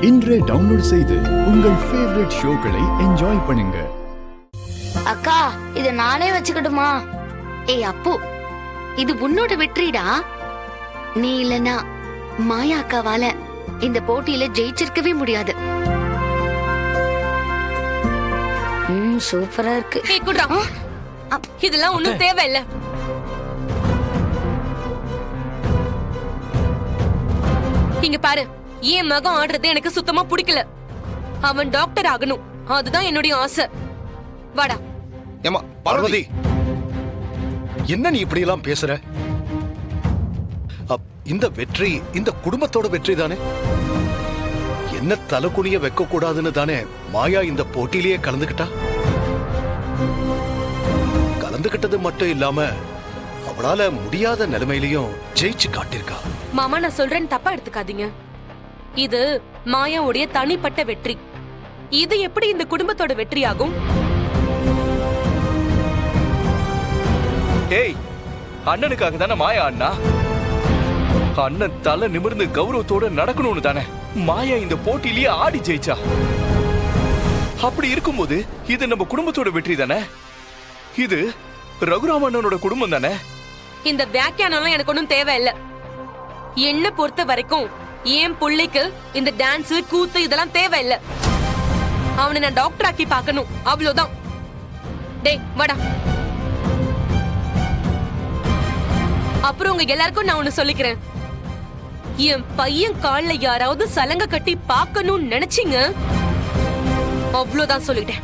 இன்றே டவுன்லோட் செய்து உங்கள் ஃபேவரட் ஷோக்களை என்ஜாய் பண்ணுங்க. அக்கா, இத நானே வச்சுக்கட்டுமா? ஏய் அப்பு, இது உன்னோட வெற்றிடா. நீ இல்லனா மாயா அக்காவால இந்த போட்டியில ஜெயிச்சிருக்கவே முடியாது. சூப்பரா இருக்கு. ஏய் குட்ரா, இதெல்லாம் ஒண்ணும் தேவையில்ல. இங்க பாரு, என் மகன் ஆடுறது எனக்கு சுத்தமா பிடிக்கல. அவன் டாக்டர் ஆகணும், அதுதான் என்னுடைய ஆசை. வாடா. ஏமா பார்வதி, என்ன நீ இப்படி எல்லாம் பேசுற? இந்த வெற்றி இந்த குடும்பத்தோட வெற்றி தானே. என்ன தலகுனிய வைக்க கூடாதுன்னு தானே மாயா இந்த போட்டியிலேயே கலந்துகிட்டா. கலந்துகிட்டது மட்டும் இல்லாம அவளால முடியாத நிலைமையிலையும் ஜெயிச்சு காட்டிருக்கா. மாமா, நான் சொல்றேன்னு தப்பா எடுத்துக்காதீங்க. இது மாயாவுடைய தனிப்பட்ட வெற்றி. இது எப்படி இந்த குடும்பத்தோட வெற்றி ஆகும்? ஏய், அண்ணனுக்காக தானே மாயா அண்ணா. அண்ணன் தலை நிமிர்ந்து கௌரவத்தோட நடக்கணும்னு தானே மாயா இந்த போட்டியிலேயே ஆடி ஜெயிச்சா. அப்படி இருக்கும்போது இது நம்ம குடும்பத்தோட வெற்றி தானே. இது ரகுராம் அண்ணனோட குடும்பம் தானே. இந்த வியாக்கியானம் எனக்கு ஒன்றும் தேவையில்லை. என்ன பொறுத்த வரைக்கும் என் புள்ளைக்கு இந்த டான்ஸ் கூத்து இதெல்லாம் தேவையில்லை. அவனை நான் டாக்டர் ஆக்கி பார்க்கணும், அவ்வளவுதான். டேய் வாடா. அப்புறம் உங்க எல்லாருக்கும் நான் ஒண்ணு சொல்லிக்கிறேன். என் பையன் கால்ல யாராவது சலங்க கட்டி பார்க்கணும்னு நினைச்சீங்க, அவ்வளவுதான் சொல்லிட்டேன்.